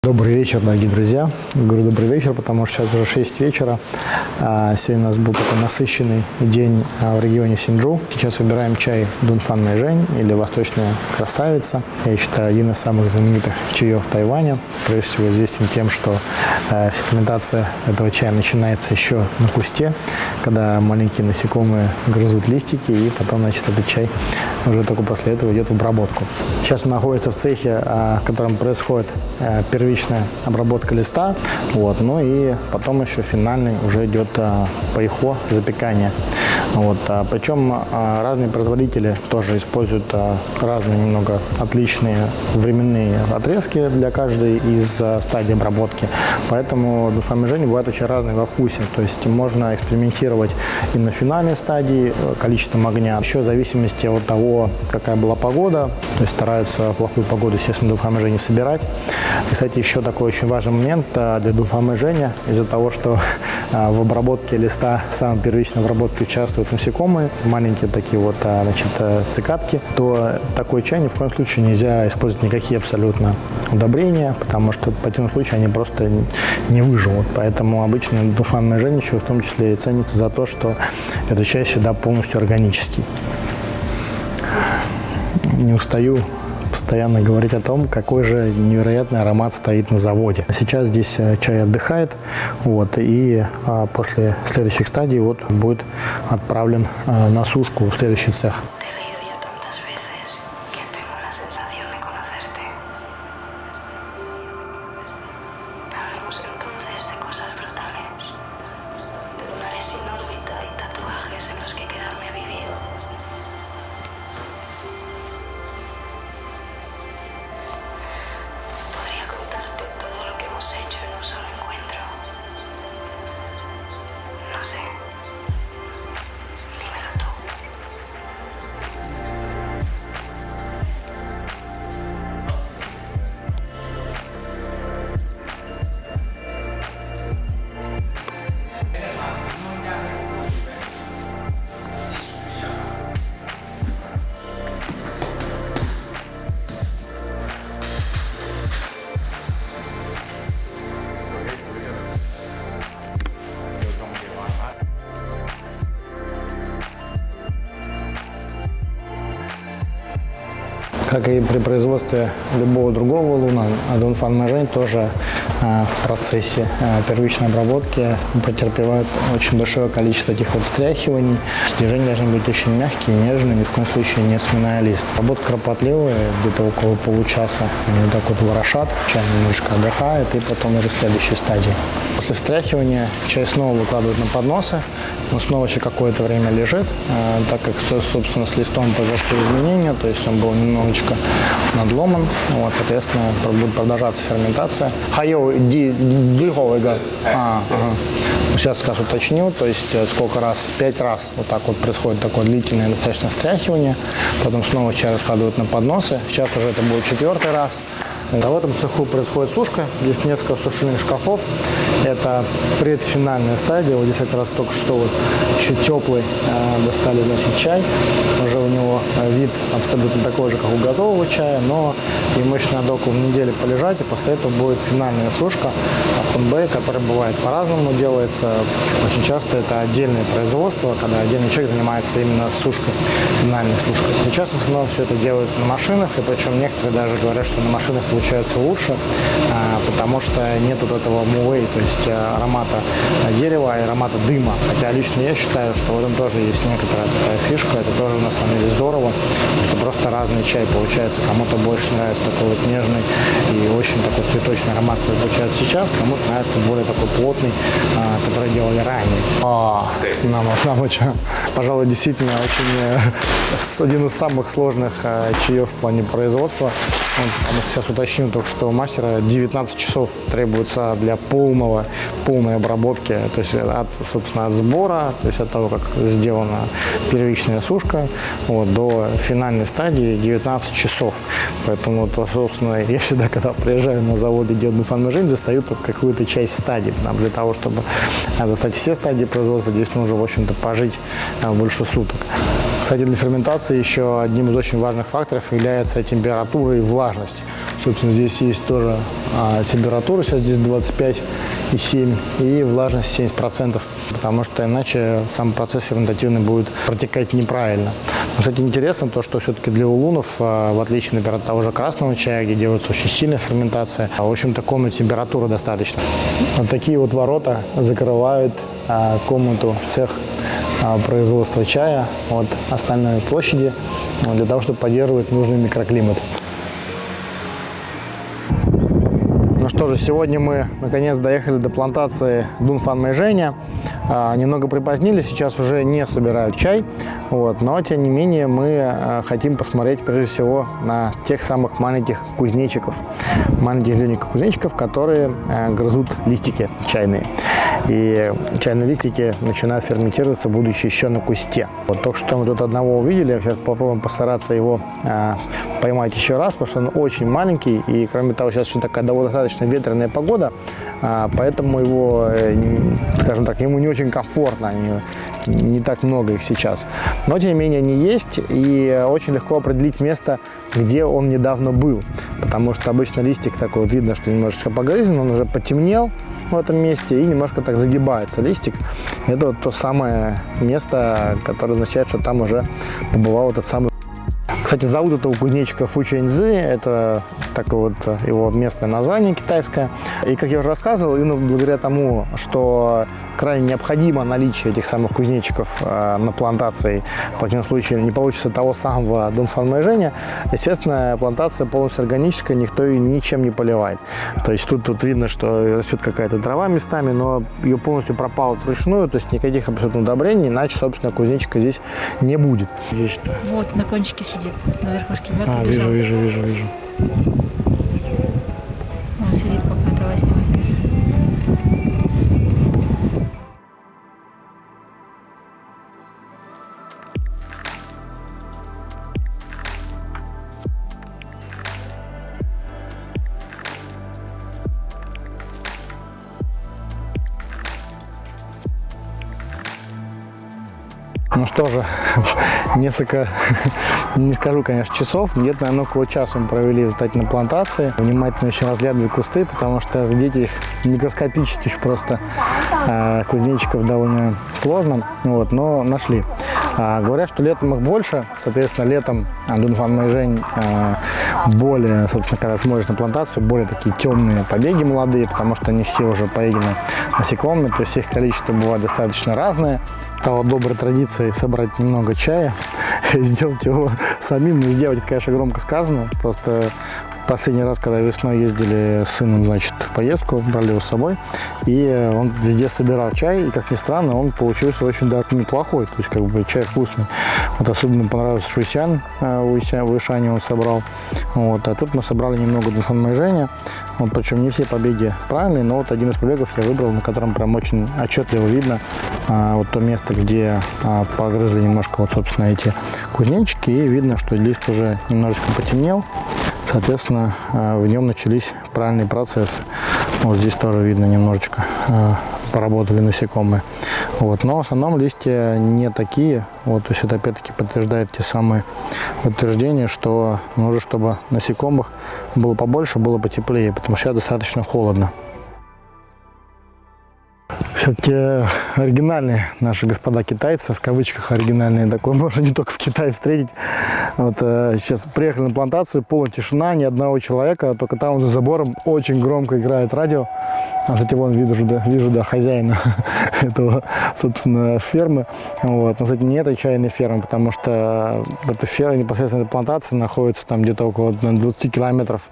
Добрый вечер, дорогие друзья. Говорю добрый вечер, потому что сейчас уже 6 вечера. Сегодня у нас был такой насыщенный день в регионе Синьчжу. Сейчас выбираем чай Дунфан Мэйжэнь или Восточная красавица. Я считаю, один из самых знаменитых чаев Тайваня. Прежде всего известен тем, что ферментация этого чая начинается еще на кусте, когда маленькие насекомые грызут листики, и потом, значит, этот чай уже только после этого идет в обработку. Сейчас он находится в цехе, в котором происходит первичная обработка листа, ну и потом еще финальный уже идет пэйхо, запекание. Причем разные производители тоже используют разные немного отличные временные отрезки для каждой из стадий обработки. Поэтому Дунфан Мэйжэнь бывает очень разный во вкусе. То есть можно экспериментировать и на финальной стадии количеством огня. Еще в зависимости от того, какая была погода. То есть стараются плохую погоду, естественно, Дунфан Мэйжэнь не собирать. И, кстати, еще такой очень важный момент для Дунфан Мэйжэня. Из-за того, что в обработке листа, в самой первичной обработке участвуют насекомые, маленькие такие цикадки, то такой чай ни в коем случае нельзя использовать никакие абсолютно удобрения, потому что в противном случае они просто не выживут. Поэтому обычно Дунфан Мэйжэнь еще в том числе и ценится за то, что этот чай всегда полностью органический. Не устаю постоянно говорить о том, какой же невероятный аромат стоит на заводе. Сейчас здесь чай отдыхает, и после следующих стадий будет отправлен на сушку в следующий цех. Как и при производстве любого другого луна, Дунфан Мэйжэнь тоже в процессе первичной обработки претерпевает очень большое количество таких встряхиваний. Движения должны быть очень мягкие, нежные, ни в коем случае не сминая лист. Работа кропотливая, где-то около получаса они ворошат, чай немножко отдыхает, и потом уже в следующей стадии. После встряхивания чай снова выкладывают на подносы, он снова еще какое-то время лежит, так как, собственно, с листом произошли изменения, то есть он был немножечко надломан, соответственно, будет продолжаться ферментация. Сейчас скажу уточню, то есть сколько раз, 5 раз происходит такое длительное достаточно встряхивание, потом снова чай раскладывают на подносы, сейчас уже это будет 4-й раз. В этом цеху происходит сушка, здесь несколько сушильных шкафов, это предфинальная стадия, здесь как раз только что еще теплый достали, чай, уже у него вид абсолютно такой же, как у готового чая, но ему еще надо около недели полежать, и после этого будет финальная сушка Хунбэй, которая бывает по-разному делается, очень часто это отдельное производство, когда отдельный человек занимается именно сушкой, финальной сушкой. Сейчас в основном все это делается на машинах, и причем некоторые даже говорят, что на машинах получается лучше, потому что нет этого муэй, то есть аромата дерева и аромата дыма. Хотя лично я считаю, что в этом тоже есть некоторая такая фишка, это тоже на самом деле здорово, что просто разный чай получается. Кому-то больше нравится такой нежный и очень такой цветочный аромат, который получается сейчас, кому-то нравится более такой плотный, который делали ранее. Нам очень, пожалуй, действительно один из самых сложных чаев в плане производства. Потому что сейчас уточню только, что у мастера 19 часов требуется для полной обработки, то есть собственно, от сбора, то есть от того, как сделана первичная сушка, до финальной стадии 19 часов. Поэтому, собственно, я всегда, когда приезжаю на завод, где делают Дунфан Мэйжэнь, застаю только какую-то часть стадий. Для того, чтобы достать все стадии производства, здесь нужно, в общем-то, пожить больше суток. Кстати, для ферментации еще одним из очень важных факторов является температура и влажность. Собственно, здесь есть тоже температура, сейчас здесь 25,7 и влажность 70%, потому что иначе сам процесс ферментативный будет протекать неправильно. Но, кстати, интересно то, что все-таки для улунов, в отличие, например, от того же красного чая, где делается очень сильная ферментация, в общем-то, комнате температуры достаточно. Вот такие вот ворота закрывают комнату, цех производства чая от остальной площади для того, чтобы поддерживать нужный микроклимат. Ну что же, сегодня мы наконец доехали до плантации Дунфан Мэйжэня. Немного припозднились, сейчас уже не собирают чай, но тем не менее мы хотим посмотреть прежде всего на тех самых маленьких кузнечиков, маленьких зелененьких кузнечиков, которые грызут листики чайные. И чайные листики начинают ферментироваться, будучи еще на кусте. Вот только что мы тут одного увидели, сейчас попробуем постараться его поймать еще раз, потому что он очень маленький, и кроме того, сейчас еще такая достаточно ветреная погода, поэтому его, скажем так, ему не очень комфортно, не так много их сейчас. Но, тем не менее, они есть, и очень легко определить место, где он недавно был, потому что обычно листик такой вот видно, что немножечко погрызен, он уже потемнел в этом месте, и немножко так загибается листик. Это вот то самое место, которое означает, что там уже побывал этот самый. Кстати, зовут этого кузнечика Фу Чэньцзы, это такое вот его местное название китайское. И, как я уже рассказывал, именно благодаря тому, что крайне необходимо наличие этих самых кузнечиков на плантации, в противном случае не получится того самого Дунфан Мэйжэня, естественно, плантация полностью органическая, никто ее ничем не поливает. То есть тут видно, что растет какая-то трава местами, но ее полностью пропало вручную, то есть никаких абсолютно удобрений, иначе, собственно, кузнечика здесь не будет. Вот, на кончике сидит. На верхушке. Вот вижу. Он сидит, пока давай снимай. Ну что же, несколько, не скажу, конечно, часов, где-то, наверное, около часа мы провели на плантации. Внимательно еще разглядывали кусты, потому что разглядеть их микроскопических просто кузнечиков довольно сложно, но нашли. Говорят, что летом их больше, соответственно, летом Дунфан Мэйжэнь более, собственно, когда смотришь на плантацию, более такие темные побеги молодые, потому что они все уже поедены насекомыми, то есть их количество бывает достаточно разное. Стала доброй традицией собрать немного чая и сделать его самим. Но сделать это, конечно, громко сказано. Просто последний раз, когда весной ездили с сыном, значит, в поездку, брали его с собой, и он везде собирал чай, и, как ни странно, он получился очень даже неплохой, то есть, как бы, чай вкусный. Вот особенно понравился Шуйсян, у Ишани он собрал. А тут мы собрали немного Дунфан Мэйжэня. Причем не все побеги правильные, но вот один из побегов я выбрал, на котором прям очень отчетливо видно вот то место, где погрызли немножко, собственно, эти кузнечики, и видно, что лист уже немножечко потемнел. Соответственно, в нем начались правильные процессы. Вот здесь тоже видно немножечко поработали насекомые. Но в основном листья не такие. То есть это опять-таки подтверждает те самые утверждения, что нужно, чтобы насекомых было побольше, было потеплее, потому что сейчас достаточно холодно. Все-таки оригинальные наши господа китайцы, в кавычках оригинальные, такое можно не только в Китае встретить. Сейчас приехали на плантацию, полная тишина, ни одного человека, только там за забором очень громко играет радио. Кстати, вон вижу хозяина этого, собственно, фермы. Но, кстати, не этой чайной фермы, потому что эта ферма, непосредственно эта плантация, находится там где-то около 20 километров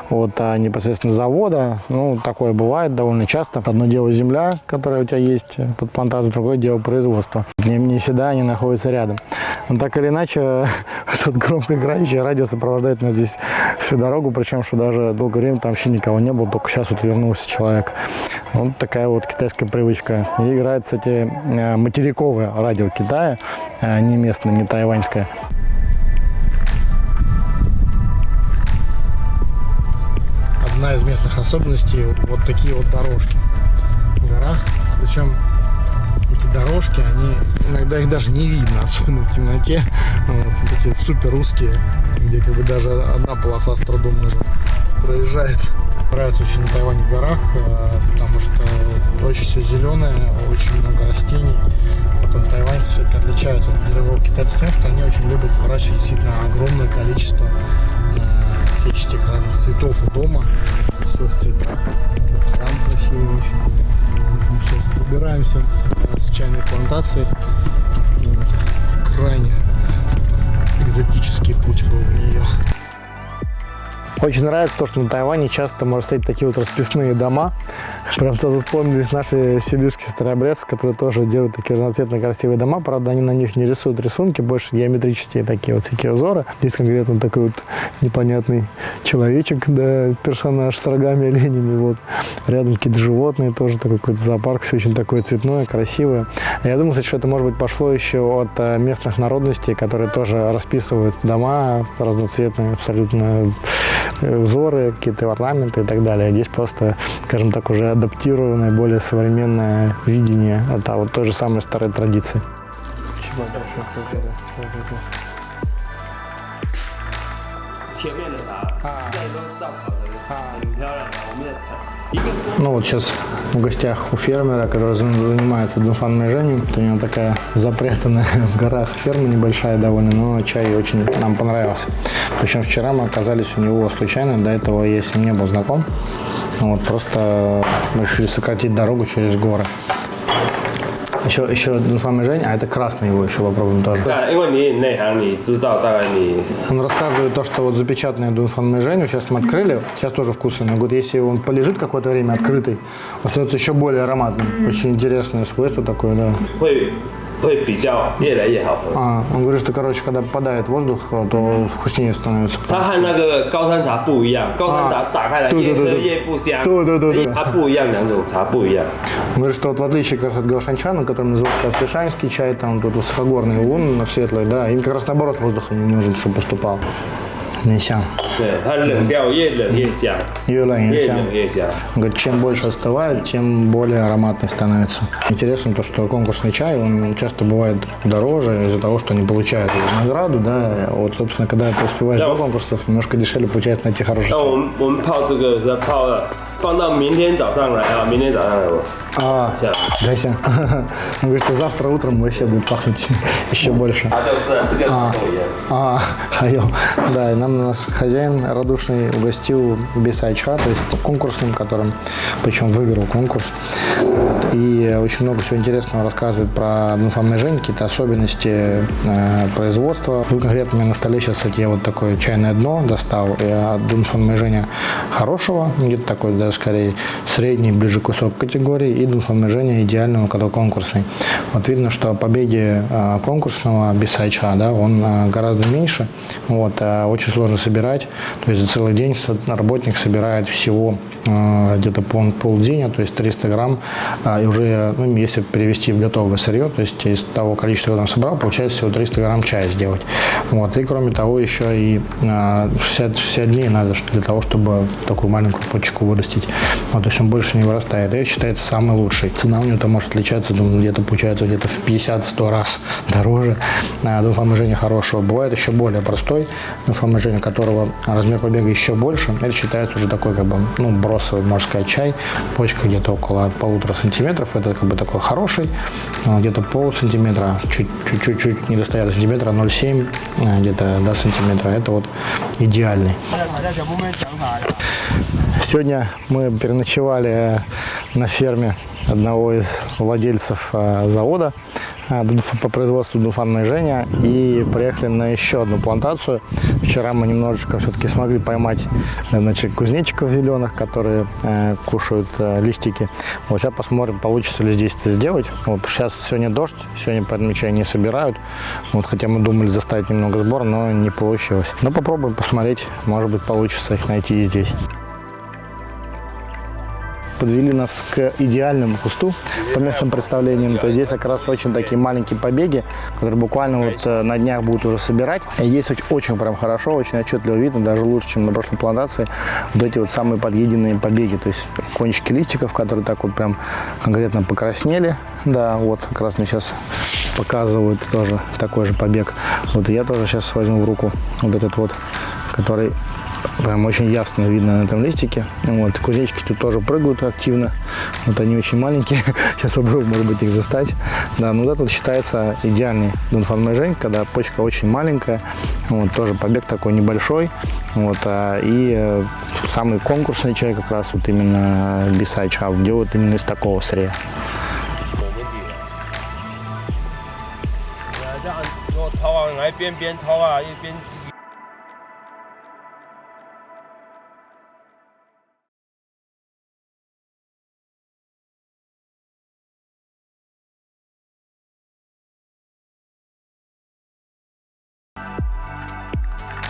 от непосредственно завода. Такое бывает довольно часто. Одно дело земля, которая у тебя есть под плантацией, другое дело производство. Не всегда они находятся рядом. Но так или иначе, тут громко играющее радио сопровождает нас здесь всю дорогу, причем, что даже долгое время там вообще никого не было, только сейчас вернулся человек. Вот такая вот китайская привычка. И играет, кстати, материковое радио Китая, не местное, не тайваньское. Одна из местных особенностей – вот такие вот дорожки в горах. Причем эти дорожки, они иногда их даже не видно, особенно в темноте. Такие супер узкие, где как бы даже одна полоса с трудом проезжает. Нравится очень на Тайване в горах, потому что очень все зеленое, очень много растений. Потом тайваньцы все-таки отличаются от мирового китайца тем, что они очень любят выращивать действительно огромное количество всяческих разных цветов у дома. Все в цветах. Храм красивый очень. Мы сейчас выбираемся с чайной плантации. Крайне экзотический путь был в нее. Очень нравится то, что на Тайване часто можно встретить такие вот расписные дома. Прям сразу вспомнились наши сибирские старообрядцы, которые тоже делают такие разноцветные красивые дома. Правда, они на них не рисуют рисунки, больше геометрические такие вот всякие узоры. Здесь конкретно такой вот непонятный человечек, да, персонаж с рогами, оленями. Вот. Рядом какие-то животные, тоже такой какой-то зоопарк. Все очень такое цветное, красивое. Я думаю, кстати, что это, может быть, пошло еще от местных народностей, которые тоже расписывают дома разноцветные, абсолютно узоры, какие-то орнаменты и так далее. Здесь просто, скажем так, уже адаптированное, более современное видение от той же самой старой традиции. Ну вот сейчас в гостях у фермера, который занимается дунфан-мэйжэнью. У него такая запрятанная в горах ферма небольшая довольно, но чай очень нам понравился. Причем вчера мы оказались у него случайно, до этого я с ним не был знаком. Вот, просто мы решили сократить дорогу через горы. Еще дунфан-мэйжэнь, а это красный его еще попробуем тоже. Да, он рассказывает то, что вот запечатанный дунфан-мэйжэнь, сейчас мы открыли, сейчас тоже вкусный, но говорит, если он полежит какое-то время открытый, он становится еще более ароматным. Очень интересное свойство такое, да. Он говорит, что, короче, когда попадает воздух, то вкуснее становится. Он говорит, что вот в отличие как раз от гаошанчана, который называется слишанский чай, там тут высокогорный лун светлый, да, им как раз наоборот воздуха не нужен, чтобы поступал. Не сян. Говорит, чем больше остывает, тем более ароматный становится. Интересно то, что конкурсный чай, он часто бывает дороже из-за того, что они получают награду, да. Вот, собственно, когда ты успеваешь до конкурсов, немножко дешевле получается найти хороший чай. Гайся. Он говорит, что завтра утром вообще будет пахнуть еще больше. Да, и у нас хозяин радушный угостил бисайча, то есть конкурсным, которым, причем выиграл конкурс. И очень много всего интересного рассказывает про дунфан-мэйжэнь, какие-то особенности производства. Конкретно у меня на столе сейчас, кстати, я вот такое чайное дно достал от дунфан-мэйжэня хорошего, где-то такой, даже скорее средний, ближе к высокой категории, и дунфан-мэйжэня идеального, когда конкурсный. Вот видно, что побеги конкурсного бисайча, да, он гораздо меньше, вот, очень сложно собирать, то есть за целый день работник собирает всего где-то полдня, то есть 300 грамм, и уже, ну, если перевести в готовое сырье, то есть из того количества, которое он собрал, получается всего 300 грамм чая сделать. Вот, и кроме того, еще и 60 дней надо для того, чтобы такую маленькую почку вырастить. Вот, то есть он больше не вырастает. И это считается самый лучший. Цена у него там может отличаться, думаю, где-то получается где-то в 50-100 раз дороже дунфан-мэйжэня хорошего. Бывает еще более простой дунфан-мэйжэня, у которого размер побега еще больше. Это считается уже такой, как бы, ну, бросовый, можно сказать, чай. Почка где-то около 1,5 сантиметров. Это как бы такой хороший. Где-то полсантиметра, чуть-чуть не достает до сантиметра, 0,7 где-то до сантиметра. Это вот идеальный. Сегодня мы переночевали на ферме одного из владельцев завода по производству дунфан-мэйжэня и приехали на еще одну плантацию. Вчера мы немножечко все-таки смогли поймать, значит, кузнечиков зеленых, которые кушают листики. Вот сейчас посмотрим, получится ли здесь это сделать. Вот сейчас сегодня дождь, сегодня поэтому чай не собирают. Вот, хотя мы думали заставить немного сбора, но не получилось. Но попробуем посмотреть, может быть, получится их найти и здесь. Подвели нас к идеальному кусту по местным представлениям. То есть здесь как раз очень такие маленькие побеги, которые буквально вот на днях будут уже собирать. И здесь очень прям хорошо, очень отчетливо видно, даже лучше, чем на прошлой плантации, вот эти вот самые подъеденные побеги. То есть кончики листиков, которые так вот прям конкретно покраснели. Да, вот как раз мне сейчас показывают тоже такой же побег. Вот и я тоже сейчас возьму в руку вот этот вот, который Прям очень ясно видно на этом листике. Вот, кузнечики тут тоже прыгают активно. Вот они очень маленькие. Сейчас попробую, может быть, их застать. Да, ну вот это вот считается идеальный дунфан-мэйжэнь, когда почка очень маленькая. Вот, тоже побег такой небольшой. Вот, самый конкурсный чай как раз вот именно Бисай Чхав делают именно из такого сырья. 这样就掏啊，来边边掏啊，一边